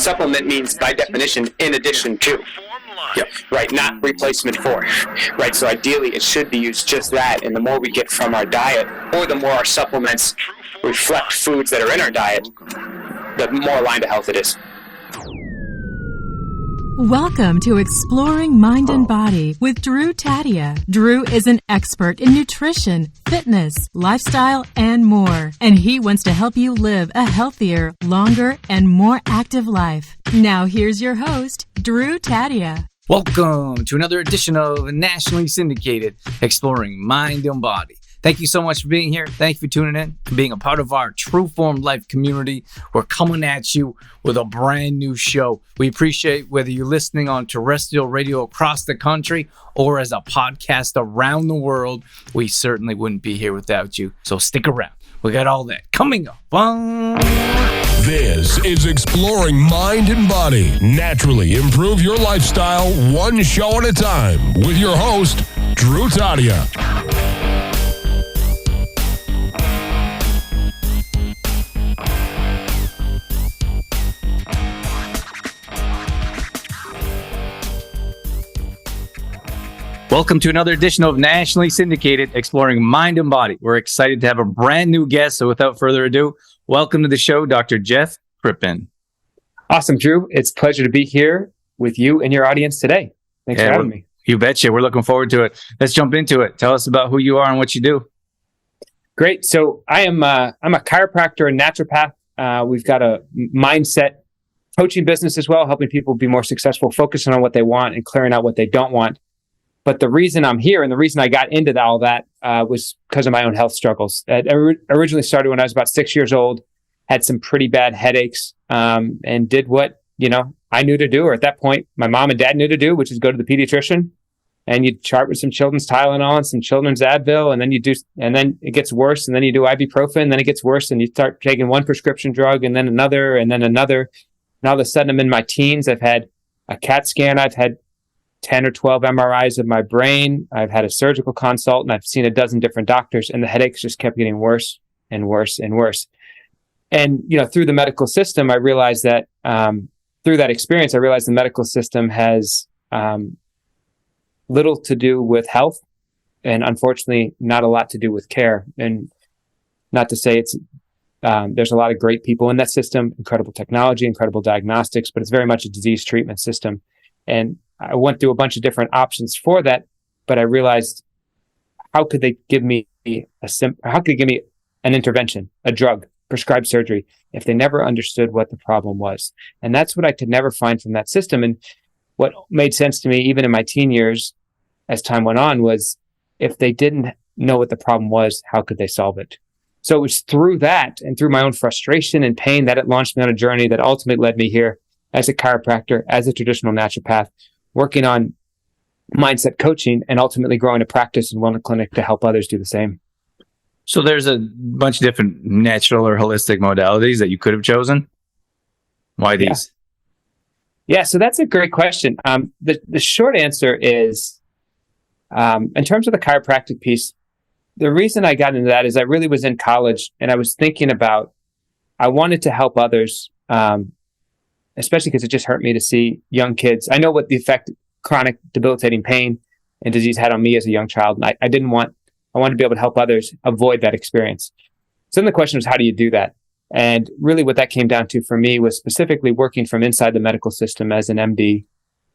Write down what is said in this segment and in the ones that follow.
supplement means by definition in addition to. Yep. Right, not replacement for. Right, so ideally it should be used just that, and the more we get from our diet, or the more our supplements reflect foods that are in our diet, the more aligned to health it is. Welcome to Exploring Mind and Body with Drew Tadia. Drew is an expert in nutrition, fitness, lifestyle, and more. And he wants to help you live a healthier, longer, and more active life. Now here's your host, Drew Tadia. Welcome to another edition of Nationally Syndicated Exploring Mind and Body. Thank you so much for being here. Thank you for tuning in, for being a part of our True Form Life community. We're coming at you with a brand new show. We appreciate whether you're listening on terrestrial radio across the country or as a podcast around the world. We certainly wouldn't be here without you. So stick around. We got all that coming up. This is Exploring Mind and Body. Naturally improve your lifestyle one show at a time with your host, Drew Tadia. Welcome to another edition of Nationally Syndicated Exploring Mind and Body. We're excited to have a brand new guest. So without further ado, welcome to the show, Dr. Jeff Crippen. Awesome, Drew. It's a pleasure to be here with you and your audience today. Thanks for having me. You betcha. We're looking forward to it. Let's jump into it. Tell us about who you are and what you do. Great. So I'm a chiropractor and naturopath. We've got a mindset coaching business as well, helping people be more successful, focusing on what they want and clearing out what they don't want. But the reason I'm here and the reason I got into all that was because of my own health struggles. It originally started when I was about 6 years old, had some pretty bad headaches, and did what, I knew to do, or at that point, my mom and dad knew to do, which is go to the pediatrician and you chart with some children's Tylenol and some children's Advil, and then it gets worse, and then you do ibuprofen, then it gets worse, and you start taking one prescription drug and then another, and then another. And all of a sudden I'm in my teens. I've had a CAT scan. I've had 10 or 12 MRIs of my brain. I've had a surgical consult, and I've seen a dozen different doctors, and the headaches just kept getting worse and worse and worse. And, through the medical system, I realized that, through that experience, I realized the medical system has little to do with health, and unfortunately, not a lot to do with care. And not to say there's a lot of great people in that system, incredible technology, incredible diagnostics, but it's very much a disease treatment system. And I went through a bunch of different options for that, but I realized, how could they give me an intervention, a drug, prescribed surgery, if they never understood what the problem was? And that's what I could never find from that system. And what made sense to me, even in my teen years, as time went on, was if they didn't know what the problem was, how could they solve it? So it was through that and through my own frustration and pain that it launched me on a journey that ultimately led me here as a chiropractor, as a traditional naturopath, working on mindset coaching, and ultimately growing a practice and run a clinic to help others do the same. So there's a bunch of different natural or holistic modalities that you could have chosen. Why these? Yeah, so that's a great question. The short answer is, in terms of the chiropractic piece, the reason I got into that is I really was in college and I was thinking about, I wanted to help others, especially because it just hurt me to see young kids. I know what the effect chronic debilitating pain and disease had on me as a young child. And I wanted to be able to help others avoid that experience. So then the question was, how do you do that? And really what that came down to for me was specifically working from inside the medical system as an MD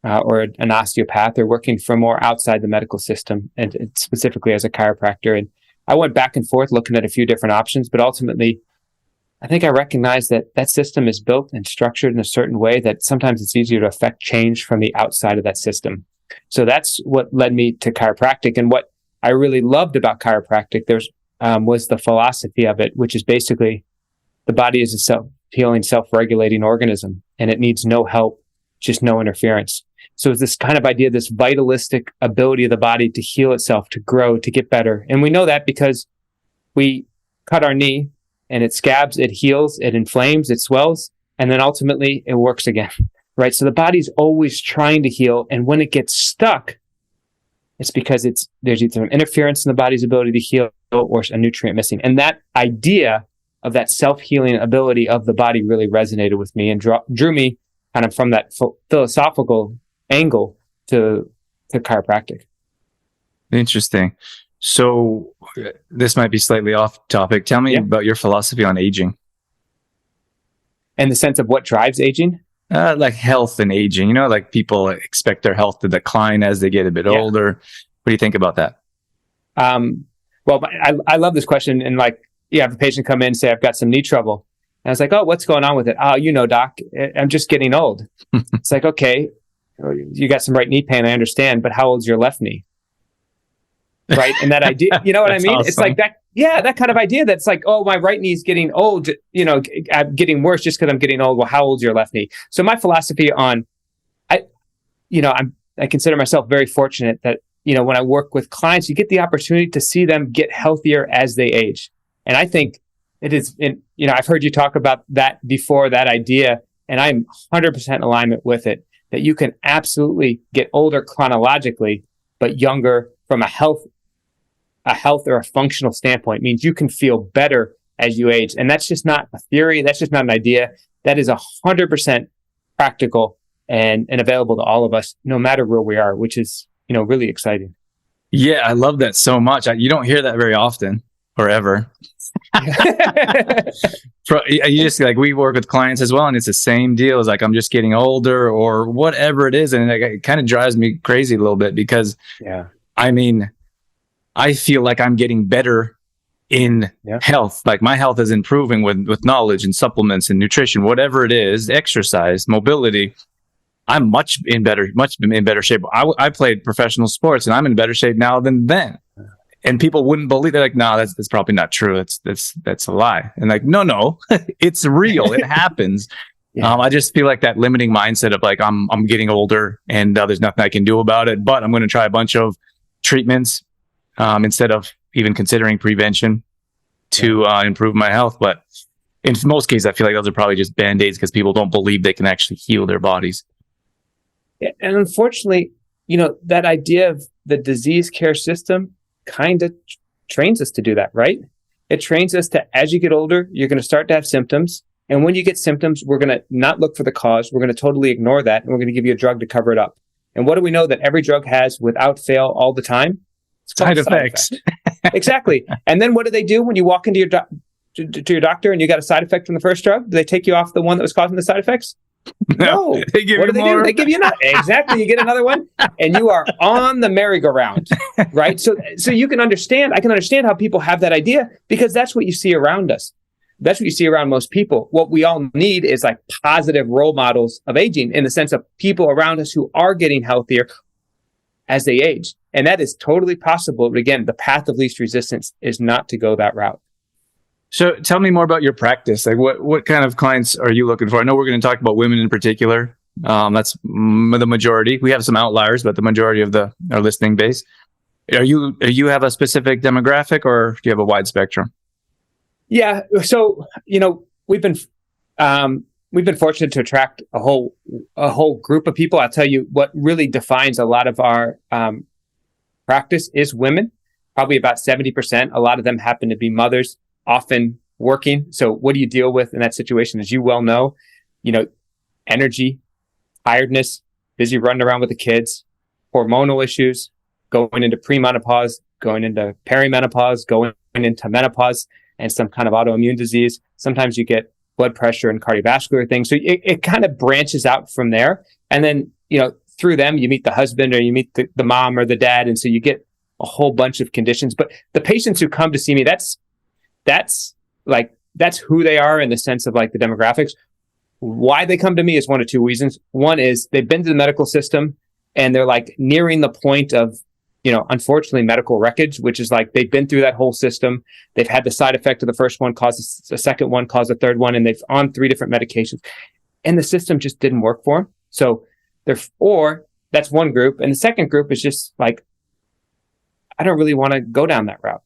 or an osteopath, or working from more outside the medical system, and specifically as a chiropractor. And I went back and forth looking at a few different options, but ultimately, I think I recognize that system is built and structured in a certain way that sometimes it's easier to affect change from the outside of that system. So that's what led me to chiropractic. And what I really loved about chiropractic was the philosophy of it, which is basically the body is a self-healing, self-regulating organism, and it needs no help, just no interference. So it's this kind of idea, this vitalistic ability of the body to heal itself, to grow, to get better. And we know that because we cut our knee, and it scabs, it heals, it inflames, it swells, and then ultimately it works again, right? So the body's always trying to heal, and when it gets stuck, it's because there's either an interference in the body's ability to heal or a nutrient missing. And that idea of that self-healing ability of the body really resonated with me and drew me kind of from that philosophical angle to chiropractic. Interesting. So this might be slightly off topic. Tell me about your philosophy on aging. In the sense of what drives aging? Like health and aging, like people expect their health to decline as they get a bit older. What do you think about that? Well, I love this question. And like, you have a patient come in and say, I've got some knee trouble. And I was like, oh, what's going on with it? Oh, doc, I'm just getting old. It's like, okay, you got some right knee pain. I understand. But how old's your left knee? Right. And that idea, you know what I mean? Awesome. It's like that. Yeah. That kind of idea that's like, oh, my right knee's getting old, I'm getting worse just because I'm getting old. Well, how old's your left knee? So my philosophy on, I consider myself very fortunate that, when I work with clients, you get the opportunity to see them get healthier as they age. And I think it is, I've heard you talk about that before, that idea, and I'm 100% in alignment with it, that you can absolutely get older chronologically, but younger from a health or a functional standpoint. It means you can feel better as you age. And that's just not a theory. That's just not an idea. That is 100% practical and available to all of us, no matter where we are, which is, really exciting. Yeah, I love that so much. You don't hear that very often or ever. You just like, we work with clients as well, and it's the same deal. It's like, I'm just getting older or whatever it is. And it kind of drives me crazy a little bit because, I feel like I'm getting better in health. Like my health is improving with knowledge and supplements and nutrition, whatever it is, exercise, mobility. I'm much in better shape. I played professional sports and I'm in better shape now than then. And people wouldn't believe. They're like, no, that's probably not true. That's a lie. And like, no, it's real. It happens. I just feel like that limiting mindset of like, I'm getting older and there's nothing I can do about it, but I'm going to try a bunch of treatments instead of even considering prevention to improve my health. But in most cases, I feel like those are probably just Band-Aids because people don't believe they can actually heal their bodies. Yeah, and unfortunately, that idea of the disease care system kind of trains us to do that, right? It trains us to, as you get older, you're going to start to have symptoms. And when you get symptoms, we're going to not look for the cause. We're going to totally ignore that. And we're going to give you a drug to cover it up. And what do we know that every drug has without fail all the time? Side effects. Exactly. And then what do they do when you walk into your to your doctor and you got a side effect from the first drug? Do they take you off the one that was causing the side effects? No. What do they do? They give you another. Exactly. You get another one and you are on the merry-go-round, right? So you can understand, I can understand how people have that idea because that's what you see around us. That's what you see around most people. What we all need is like positive role models of aging in the sense of people around us who are getting healthier as they age. And that is totally possible. But again, the path of least resistance is not to go that route. So tell me more about your practice. Like what kind of clients are you looking for? I know we're going to talk about women in particular. That's the majority. We have some outliers, but the majority of our listening base. You have a specific demographic or do you have a wide spectrum? Yeah. So, we've been fortunate to attract a whole group of people. I'll tell you what really defines a lot of our practice is women, probably about 70%. A lot of them happen to be mothers, often working. So what do you deal with in that situation? As you well know, energy, tiredness, busy running around with the kids, hormonal issues, going into premenopause, going into perimenopause, going into menopause, and some kind of autoimmune disease. Sometimes you get blood pressure and cardiovascular things. So it kind of branches out from there. And then, through them, you meet the husband or you meet the mom or the dad. And so you get a whole bunch of conditions. But the patients who come to see me, that's who they are in the sense of like the demographics. Why they come to me is one of two reasons. One is they've been to the medical system and they're like nearing the point of, unfortunately medical wreckage, which is like they've been through that whole system. They've had the side effect of the first one, cause the second one, cause the third one, and they've on 3 different medications and the system just didn't work for them. So that's one group. And the second group is just like, I don't really want to go down that route.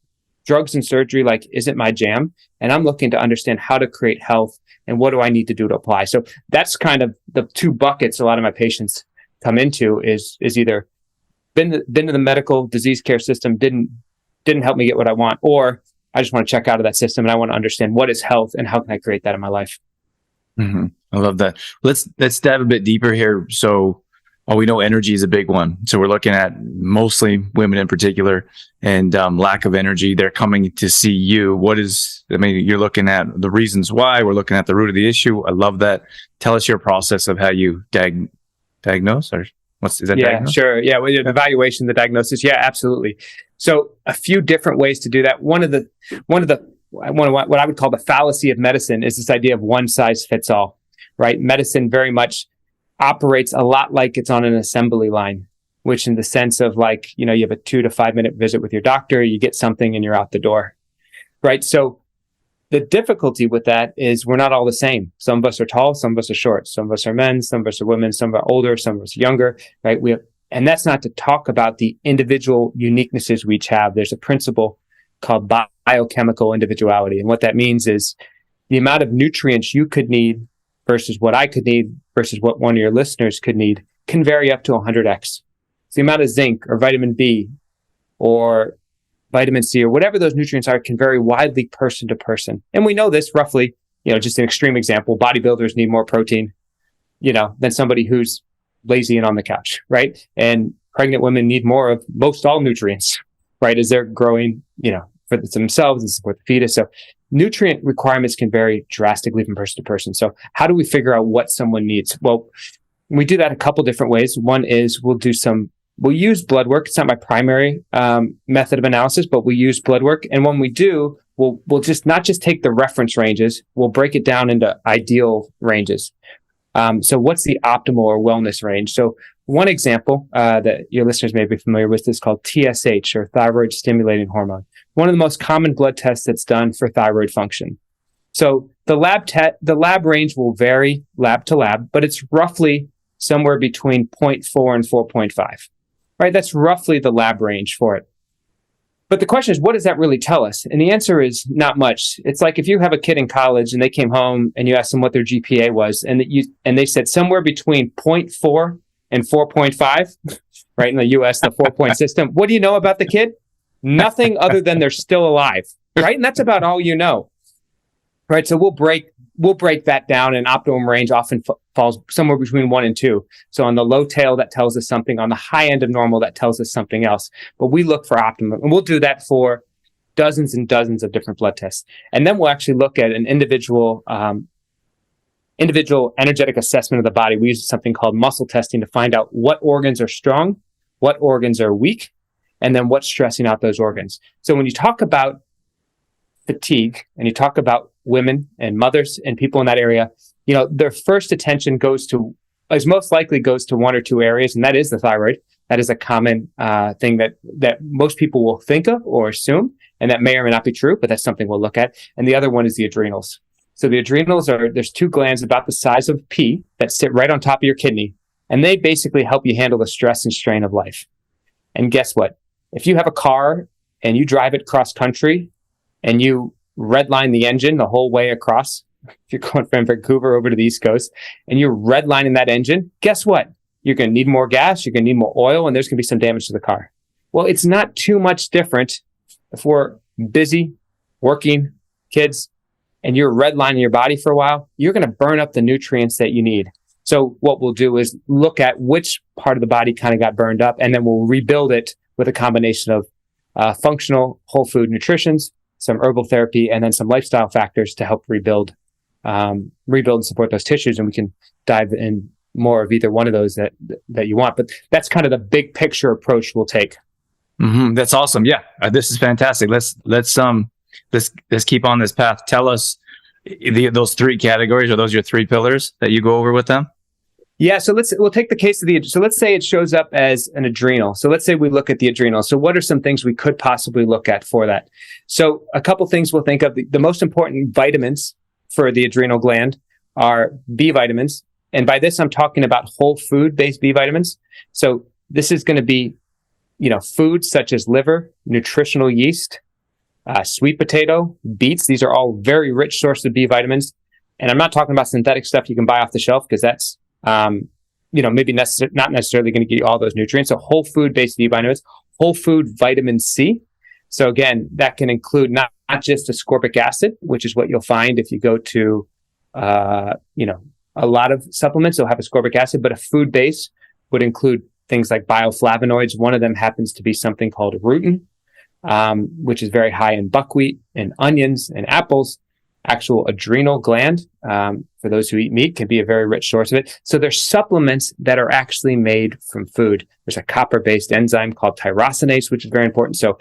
Drugs and surgery, isn't my jam. And I'm looking to understand how to create health and what do I need to do to apply. So that's kind of the 2 buckets a lot of my patients come into is either been to the medical disease care system, didn't help me get what I want, or I just want to check out of that system and I want to understand what is health and how can I create that in my life. Mm-hmm. I love that. Let's dive a bit deeper here. So, we know energy is a big one. So we're looking at mostly women in particular, and lack of energy. They're coming to see you. You're looking at the reasons why. We're looking at the root of the issue. I love that. Tell us your process of how you diagnose, or is that? Yeah, diagnose? sure. Yeah, well, the evaluation, the diagnosis. Yeah, absolutely. So a few different ways to do that. One of what I would call the fallacy of medicine is this idea of one size fits all, right? Medicine very much operates a lot like it's on an assembly line, which in the sense of like, you have a 2 to 5 minute visit with your doctor, you get something and you're out the door, right? So the difficulty with that is we're not all the same. Some of us are tall, some of us are short, some of us are men, some of us are women, some are older, some of us are younger, right? And that's not to talk about the individual uniquenesses we each have. There's a principle called biochemical individuality. And what that means is the amount of nutrients you could need versus what I could need versus what one of your listeners could need can vary up to 100x. So the amount of zinc or vitamin B or vitamin C or whatever those nutrients are can vary widely person to person. And we know this roughly, just an extreme example, bodybuilders need more protein, than somebody who's lazy and on the couch, right? And pregnant women need more of most all nutrients, right? As they're growing, for themselves and support the fetus. So nutrient requirements can vary drastically from person to person. So how do we figure out what someone needs? Well, we do that a couple different ways. One is we'll use blood work. It's not my primary method of analysis, but we use blood work. And when we do, we'll just not just take the reference ranges, we'll break it down into ideal ranges. So what's the optimal or wellness range? So one example that your listeners may be familiar with is called TSH, or thyroid stimulating hormone. One of the most common blood tests that's done for thyroid function. So the lab range will vary lab to lab, but it's roughly somewhere between 0.4 and 4.5, right? That's roughly the lab range for it. But the question is, what does that really tell us? And the answer is not much. It's like if you have a kid in college and they came home and you asked them what their GPA was, and they said somewhere between 0.4 and 4.5, right? In the US, the 4-point system. What do you know about the kid? Nothing other than they're still alive, right? And that's about all you know, right? So we'll break that down, and optimum range often falls somewhere between 1 and 2. So on the low tail, that tells us something. On the high end of normal, that tells us something else. But we look for optimum, and we'll do that for dozens and dozens of different blood tests. And then we'll actually look at an individual energetic assessment of the body. We use something called muscle testing to find out what organs are strong, what organs are weak, and then what's stressing out those organs. So when you talk about fatigue and you talk about women and mothers and people in that area, their first attention most likely goes to 1 or 2 areas, and that is the thyroid. That is a common thing that most people will think of or assume, and that may or may not be true, but that's something we'll look at. And the other one is the adrenals. So the adrenals there's 2 glands about the size of pea that sit right on top of your kidney, and they basically help you handle the stress and strain of life. And guess what? If you have a car and you drive it cross country and you redline the engine the whole way across, if you're going from Vancouver over to the East Coast and you're redlining that engine, guess what? You're going to need more gas, you're going to need more oil, and there's going to be some damage to the car. Well, it's not too much different if we're busy, working, kids, and you're redlining your body for a while. You're going to burn up the nutrients that you need. So what we'll do is look at which part of the body kind of got burned up, and then we'll rebuild it with a combination of functional whole food nutritions, some herbal therapy, and then some lifestyle factors to help rebuild and support those tissues. And we can dive in more of either one of those that you want. But that's kind of the big picture approach we'll take. Mm-hmm. That's awesome. Yeah, this is fantastic. Let's keep on this path. Tell us those 3 categories. Are those your 3 pillars that you go over with them? Yeah, so we'll take the case of so let's say it shows up as an adrenal. So let's say we look at the adrenal. So what are some things we could possibly look at for that? So a couple things we'll think of. The most important vitamins for the adrenal gland are B vitamins. And by this, I'm talking about whole food-based B vitamins. So this is going to be, foods such as liver, nutritional yeast, sweet potato, beets. These are all very rich sources of B vitamins. And I'm not talking about synthetic stuff you can buy off the shelf, because that's maybe not necessarily going to give you all those nutrients. So whole food-based B vitamins, whole food vitamin C. So again, that can include not just ascorbic acid, which is what you'll find if you go to, a lot of supplements will have ascorbic acid, but a food base would include things like bioflavonoids. One of them happens to be something called rutin, which is very high in buckwheat and onions and apples. Actual adrenal gland, for those who eat meat, can be a very rich source of it. So there's supplements that are actually made from food. There's a copper-based enzyme called tyrosinase, which is very important. So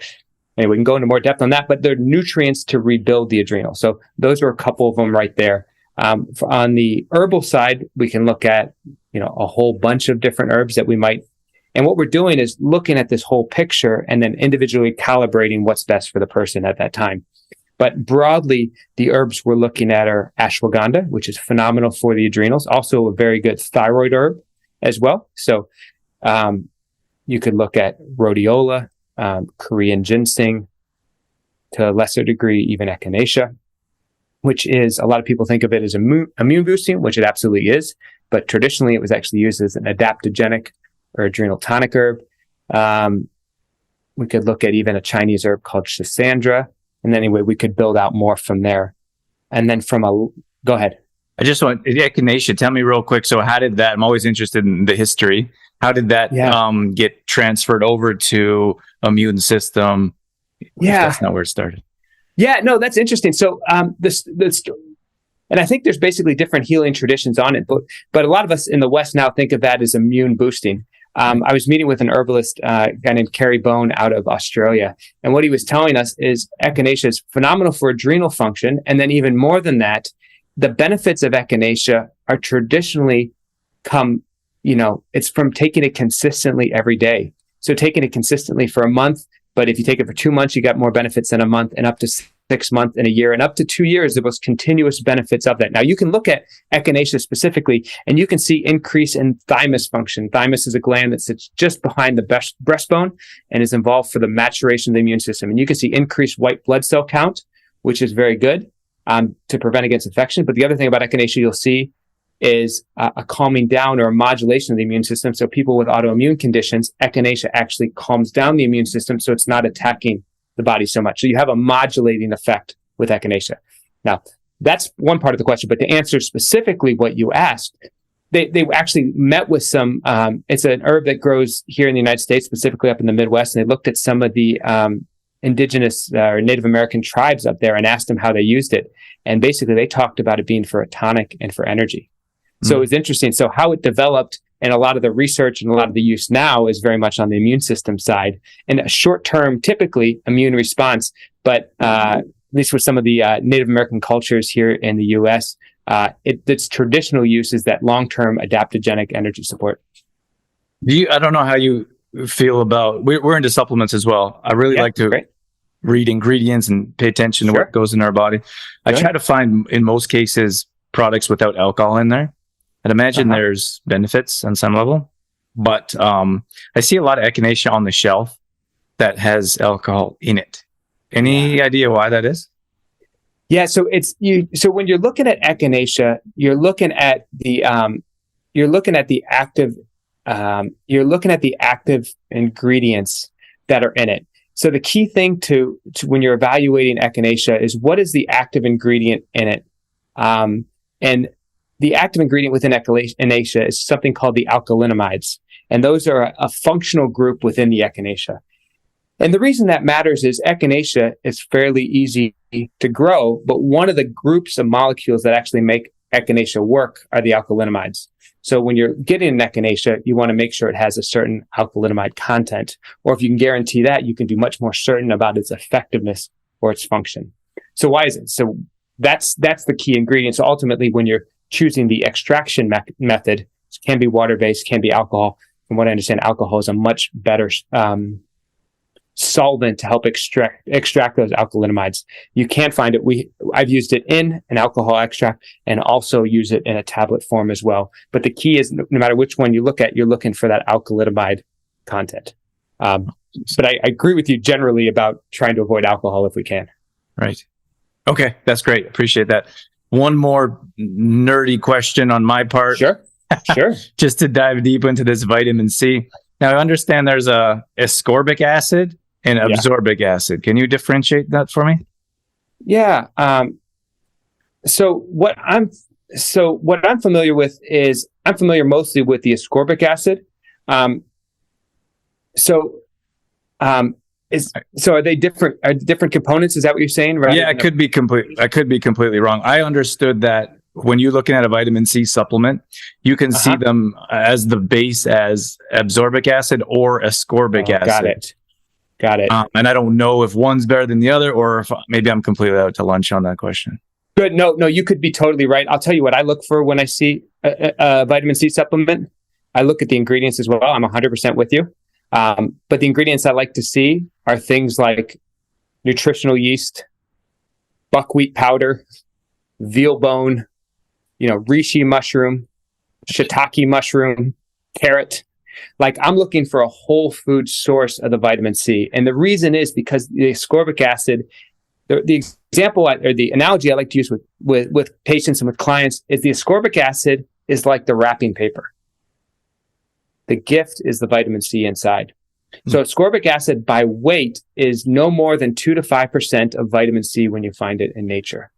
anyway, we can go into more depth on that, but they're nutrients to rebuild the adrenal. So those are a couple of them right there. On the herbal side, we can look at, a whole bunch of different herbs that we might, and what we're doing is looking at this whole picture and then individually calibrating what's best for the person at that time. But broadly, the herbs we're looking at are ashwagandha, which is phenomenal for the adrenals. Also a very good thyroid herb as well. So you could look at rhodiola, Korean ginseng, to a lesser degree, even echinacea, which is, a lot of people think of it as immune boosting, which it absolutely is. But traditionally, it was actually used as an adaptogenic or adrenal tonic herb. We could look at even a Chinese herb called schisandra. And anyway, we could build out more from there. And then go ahead. I just want echinacea. Tell me real quick. So how did that, I'm always interested in the history. How did that get transferred over to immune system? Yeah. That's not where it started. Yeah, no, that's interesting. So this, and I think there's basically different healing traditions on it, but a lot of us in the West now think of that as immune boosting. I was meeting with an herbalist, a guy named Kerry Bone out of Australia. And what he was telling us is echinacea is phenomenal for adrenal function. And then even more than that, the benefits of echinacea are traditionally it's from taking it consistently every day. So taking it consistently for a month, but if you take it for 2 months, you got more benefits than a month, and up to 6 months and a year, and up to 2 years, the most continuous benefits of that. Now, you can look at echinacea specifically, and you can see increase in thymus function. Thymus is a gland that sits just behind the breastbone and is involved for the maturation of the immune system. And you can see increased white blood cell count, which is very good to prevent against infection. But the other thing about echinacea you'll see is a calming down or a modulation of the immune system. So people with autoimmune conditions, echinacea actually calms down the immune system, so it's not attacking the body so much. So you have a modulating effect with echinacea. Now, that's one part of the question, but to answer specifically what you asked, they actually met with some, it's an herb that grows here in the United States, specifically up in the Midwest, and they looked at some of the indigenous or Native American tribes up there and asked them how they used it. And basically they talked about it being for a tonic and for energy. So it was interesting. So how it developed, and a lot of the research and a lot of the use now is very much on the immune system side, and a short-term, typically immune response. But at least with some of the Native American cultures here in the U.S., its traditional use is that long-term adaptogenic energy support. I don't know how you feel about, we're into supplements as well. I really like to read ingredients and pay attention to what goes in our body. I try to find, in most cases, products without alcohol in there. I'd imagine there's benefits on some level, but I see a lot of echinacea on the shelf that has alcohol in it. Any idea why that is? Yeah, so So when you're looking at echinacea, you're looking at the active ingredients that are in it. So the key thing to when you're evaluating echinacea is, what is the active ingredient in it, and the active ingredient within echinacea is something called the alkalinamides. And those are a functional group within the echinacea. And the reason that matters is echinacea is fairly easy to grow, but one of the groups of molecules that actually make echinacea work are the alkalinamides. So when you're getting an echinacea, you want to make sure it has a certain alkalinamide content. Or if you can guarantee that, you can be much more certain about its effectiveness or its function. So why is it? So that's the key ingredient. So ultimately, when you're choosing the extraction method, it can be water-based, can be alcohol. From what I understand, alcohol is a much better solvent to help extract those alkalinamides. You can find it. I've used it in an alcohol extract and also use it in a tablet form as well. But the key is, no matter which one you look at, you're looking for that alkalinamide content. But I agree with you generally about trying to avoid alcohol if we can. Right. Okay, that's great. Appreciate that. One more nerdy question on my part. Sure. Just to dive deep into this vitamin C. Now, I understand there's a ascorbic acid and absorbic acid. Can you differentiate that for me? Yeah. So what So what I'm familiar with is I'm familiar mostly with the ascorbic acid. So are they different? Are different components? Is that what you're saying? Right? Yeah, I could be completely wrong. I understood that when you're looking at a vitamin C supplement, you can see them as the base as absorbic acid or ascorbic acid. Got it. And I don't know if one's better than the other, or if maybe I'm completely out to lunch on that question. Good. No, you could be totally right. I'll tell you what I look for when I see a vitamin C supplement. I look at the ingredients as well. I'm 100% with you. But the ingredients I like to see are things like nutritional yeast, buckwheat powder, veal bone, reishi mushroom, shiitake mushroom, carrot. Like, I'm looking for a whole food source of the vitamin C. And the reason is because the ascorbic acid, the example or the analogy I like to use with patients and with clients is the ascorbic acid is like the wrapping paper. The gift is the vitamin C inside. So ascorbic acid by weight is no more than 2 to 5% of vitamin C when you find it in nature.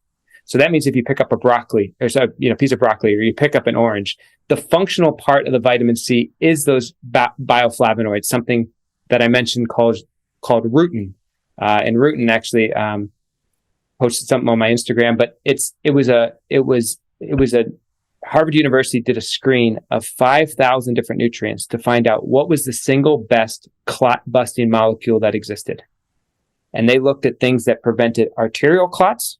So that means if you pick up a broccoli, or piece of broccoli, or you pick up an orange, the functional part of the vitamin C is those bioflavonoids, something that I mentioned called rutin. And rutin actually posted something on my Instagram, but it was a Harvard University did a screen of 5,000 different nutrients to find out what was the single best clot busting molecule that existed. And they looked at things that prevented arterial clots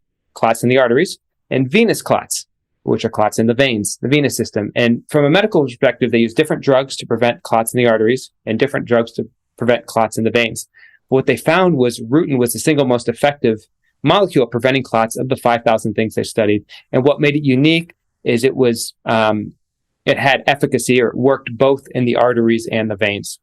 in the arteries, and venous clots, which are clots in the veins, the venous system. And from a medical perspective, they use different drugs to prevent clots in the arteries and different drugs to prevent clots in the veins. What they found was rutin was the single most effective molecule preventing clots of the 5,000 things they studied. And what made it unique is it had efficacy, or it worked both in the arteries and the veins.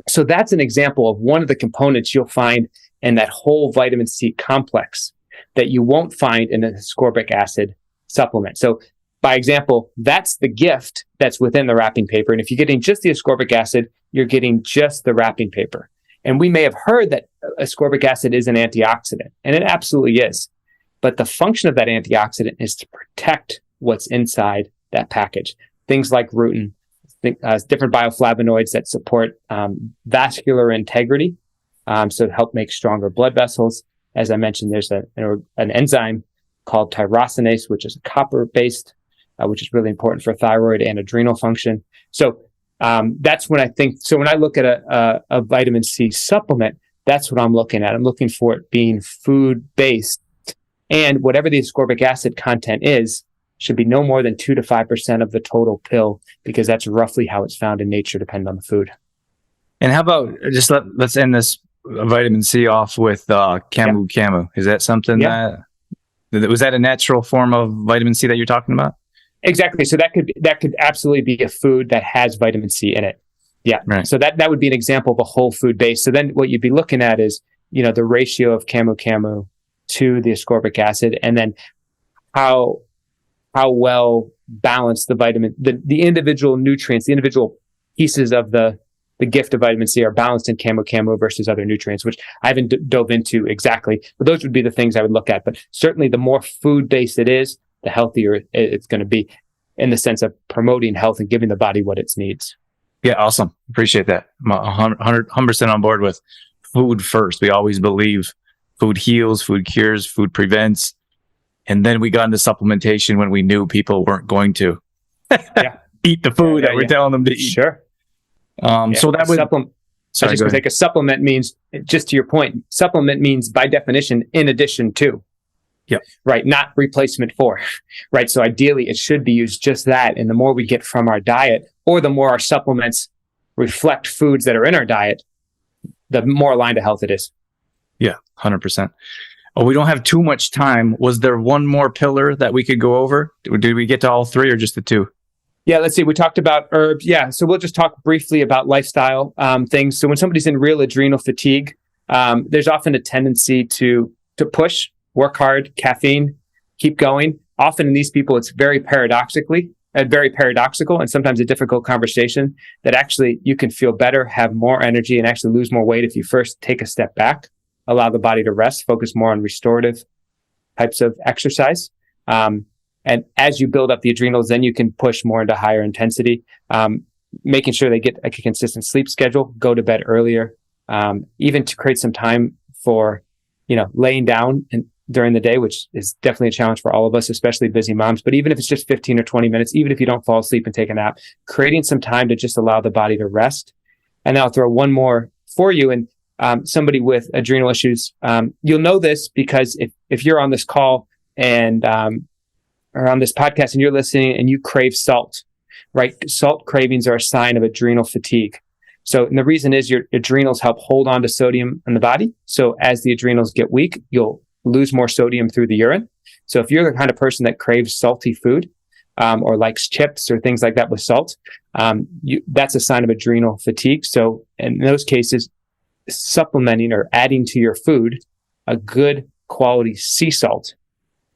So that's an example of one of the components you'll find in that whole vitamin C complex that you won't find in an ascorbic acid supplement. So by example, that's the gift that's within the wrapping paper. And if you're getting just the ascorbic acid, you're getting just the wrapping paper. And we may have heard that ascorbic acid is an antioxidant, and it absolutely is. But the function of that antioxidant is to protect what's inside that package. Things like rutin, different bioflavonoids that support vascular integrity, so to help make stronger blood vessels. As I mentioned, there's an enzyme called tyrosinase, which is copper-based, which is really important for thyroid and adrenal function. So that's when I think. So when I look at a vitamin C supplement, that's what I'm looking at. I'm looking for it being food-based, and whatever the ascorbic acid content is should be no more than 2 to 5% of the total pill, because that's roughly how it's found in nature, depending on the food. And how about just let's end this vitamin C off with camu. Is that something that was that a natural form of vitamin C that you're talking about? Exactly. So that could absolutely be a food that has vitamin C in it. Yeah. Right. So that would be an example of a whole food base. So then what you'd be looking at is, the ratio of camu to the ascorbic acid, and then how well balanced the individual nutrients, the individual pieces of the gift of vitamin C are balanced in camu versus other nutrients, which I haven't dove into exactly, but those would be the things I would look at. But certainly the more food-based it is, the healthier it's going to be, in the sense of promoting health and giving the body what it needs. Yeah, awesome. Appreciate that. I'm 100% on board with food first. We always believe food heals, food cures, food prevents. And then we got into supplementation when we knew people weren't going to eat the food that we're telling them to eat. Sure. So that would... I just think a supplement means, just to your point, supplement means by definition, in addition to. Yep. Right. Not replacement for. Right. So ideally it should be used just that. And the more we get from our diet, or the more our supplements reflect foods that are in our diet, the more aligned to health it is. Yeah, 100%. Oh, we don't have too much time. Was there one more pillar that we could go over? Did we get to all three, or just the two? Yeah, let's see. We talked about herbs. Yeah. So we'll just talk briefly about lifestyle things. So when somebody's in real adrenal fatigue, there's often a tendency to push, work hard, caffeine, keep going. Often in these people, it's very paradoxical, and sometimes a difficult conversation, that actually you can feel better, have more energy, and actually lose more weight if you first take a step back, allow the body to rest, focus more on restorative types of exercise. And And as you build up the adrenals, then you can push more into higher intensity, making sure they get a consistent sleep schedule, go to bed earlier, even to create some time for, laying down during the day, which is definitely a challenge for all of us, especially busy moms. But even if it's just 15 or 20 minutes, even if you don't fall asleep and take a nap, creating some time to just allow the body to rest. And I'll throw one more for you. And somebody with adrenal issues, you'll know this because if you're on this call and or on this podcast and you're listening and you crave salt, right? Salt cravings are a sign of adrenal fatigue. So, and the reason is your adrenals help hold on to sodium in the body. So as the adrenals get weak, you'll lose more sodium through the urine. So if you're the kind of person that craves salty food, or likes chips or things like that with salt, that's a sign of adrenal fatigue. So in those cases, supplementing or adding to your food a good quality sea salt,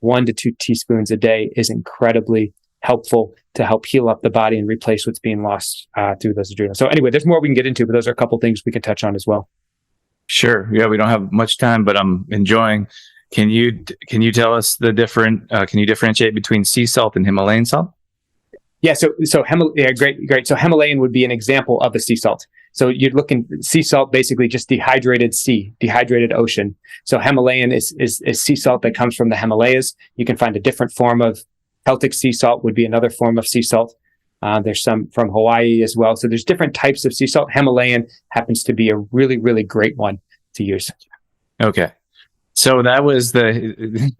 1 to 2 teaspoons a day, is incredibly helpful to help heal up the body and replace what's being lost through those adrenals. So anyway, there's more we can get into, but those are a couple things we can touch on as well. Sure. Yeah, we don't have much time, but I'm enjoying. Can you tell us the can you differentiate between sea salt and Himalayan salt? Yeah. Great. So Himalayan would be an example of a sea salt. So you're looking sea salt, basically just dehydrated ocean. So Himalayan is sea salt that comes from the Himalayas. You can find a different form of Celtic sea salt would be another form of sea salt. There's some from Hawaii as well. So there's different types of sea salt. Himalayan happens to be a really, really great one to use. Okay. So that was the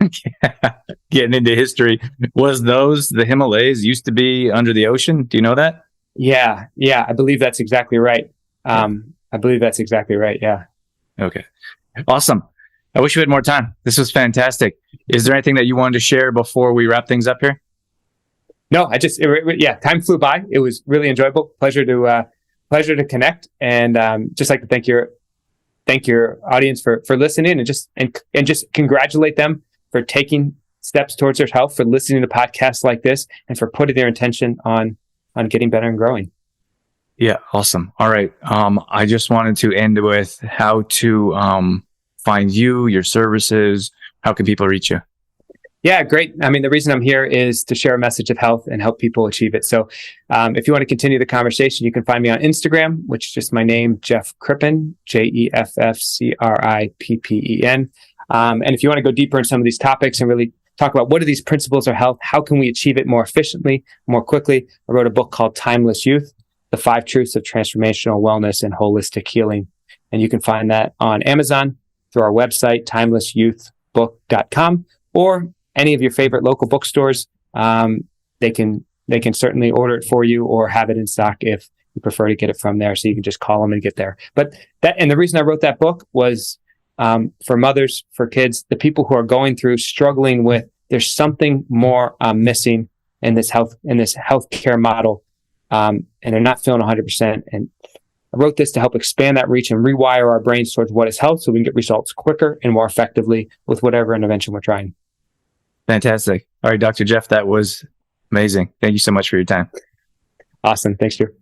getting into history. Was the Himalayas used to be under the ocean? Do you know that? Yeah. I believe that's exactly right. Yeah. Okay. Awesome. I wish we had more time. This was fantastic. Is there anything that you wanted to share before we wrap things up here? No, time flew by. It was really enjoyable. Pleasure to connect, and just like to thank your audience for listening, and just congratulate them for taking steps towards their health, for listening to podcasts like this, and for putting their intention on getting better and growing. Yeah, awesome. All right. I just wanted to end with how to find you, your services. How can people reach you? Yeah, great. I mean, the reason I'm here is to share a message of health and help people achieve it. So if you want to continue the conversation, you can find me on Instagram, which is just my name, Jeff Crippen, JEFFCRIPPEN. And if you want to go deeper in some of these topics and really talk about what are these principles of health, how can we achieve it more efficiently, more quickly, I wrote a book called Timeless Youth, The 5 Truths of Transformational Wellness and Holistic Healing. And you can find that on Amazon, through our website, timelessyouthbook.com, or any of your favorite local bookstores. They can certainly order it for you or have it in stock if you prefer to get it from there. So you can just call them and get there. But the reason I wrote that book was for mothers, for kids, the people who are going through struggling with, there's something more missing in this healthcare model, and they're not feeling 100%. And I wrote this to help expand that reach and rewire our brains towards what is health, so we can get results quicker and more effectively with whatever intervention we're trying. Fantastic. All right, Dr. Jeff, that was amazing. Thank you so much for your time. Awesome. Thanks, Drew.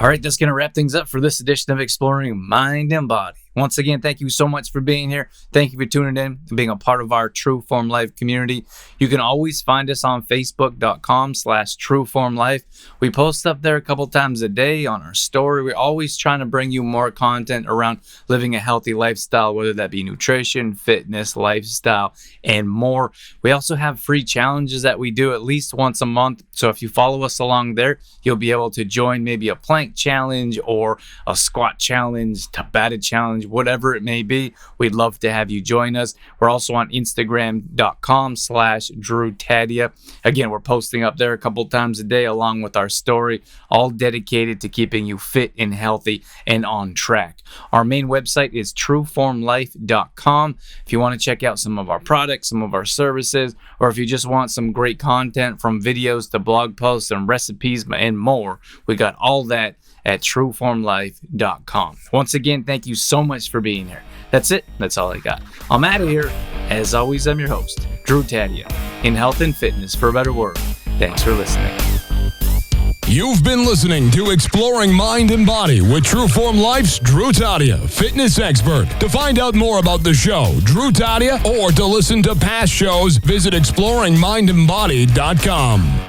All right, that's going to wrap things up for this edition of Exploring Mind and Body. Once again, thank you so much for being here. Thank you for tuning in and being a part of our True Form Life community. You can always find us on Facebook.com/TrueFormLife. We post up there a couple times a day on our story. We're always trying to bring you more content around living a healthy lifestyle, whether that be nutrition, fitness, lifestyle, and more. We also have free challenges that we do at least once a month. So if you follow us along there, you'll be able to join maybe a plank challenge or a squat challenge, Tabata challenge, whatever it may be. We'd love to have you join us. We're also on Instagram.com/DrewTadia. Again, we're posting up there a couple times a day along with our story, all dedicated to keeping you fit and healthy and on track. Our main website is trueformlife.com. If you want to check out some of our products, some of our services, or if you just want some great content from videos to blog posts and recipes and more, we got all that at trueformlife.com. Once again, thank you so much for being here. That's it. That's all I got. I'm out of here. As always, I'm your host, Drew Tadia, in health and fitness for a better world. Thanks for listening. You've been listening to Exploring Mind and Body with Trueform Life's Drew Tadia, fitness expert. To find out more about the show, Drew Tadia, or to listen to past shows, visit exploringmindandbody.com.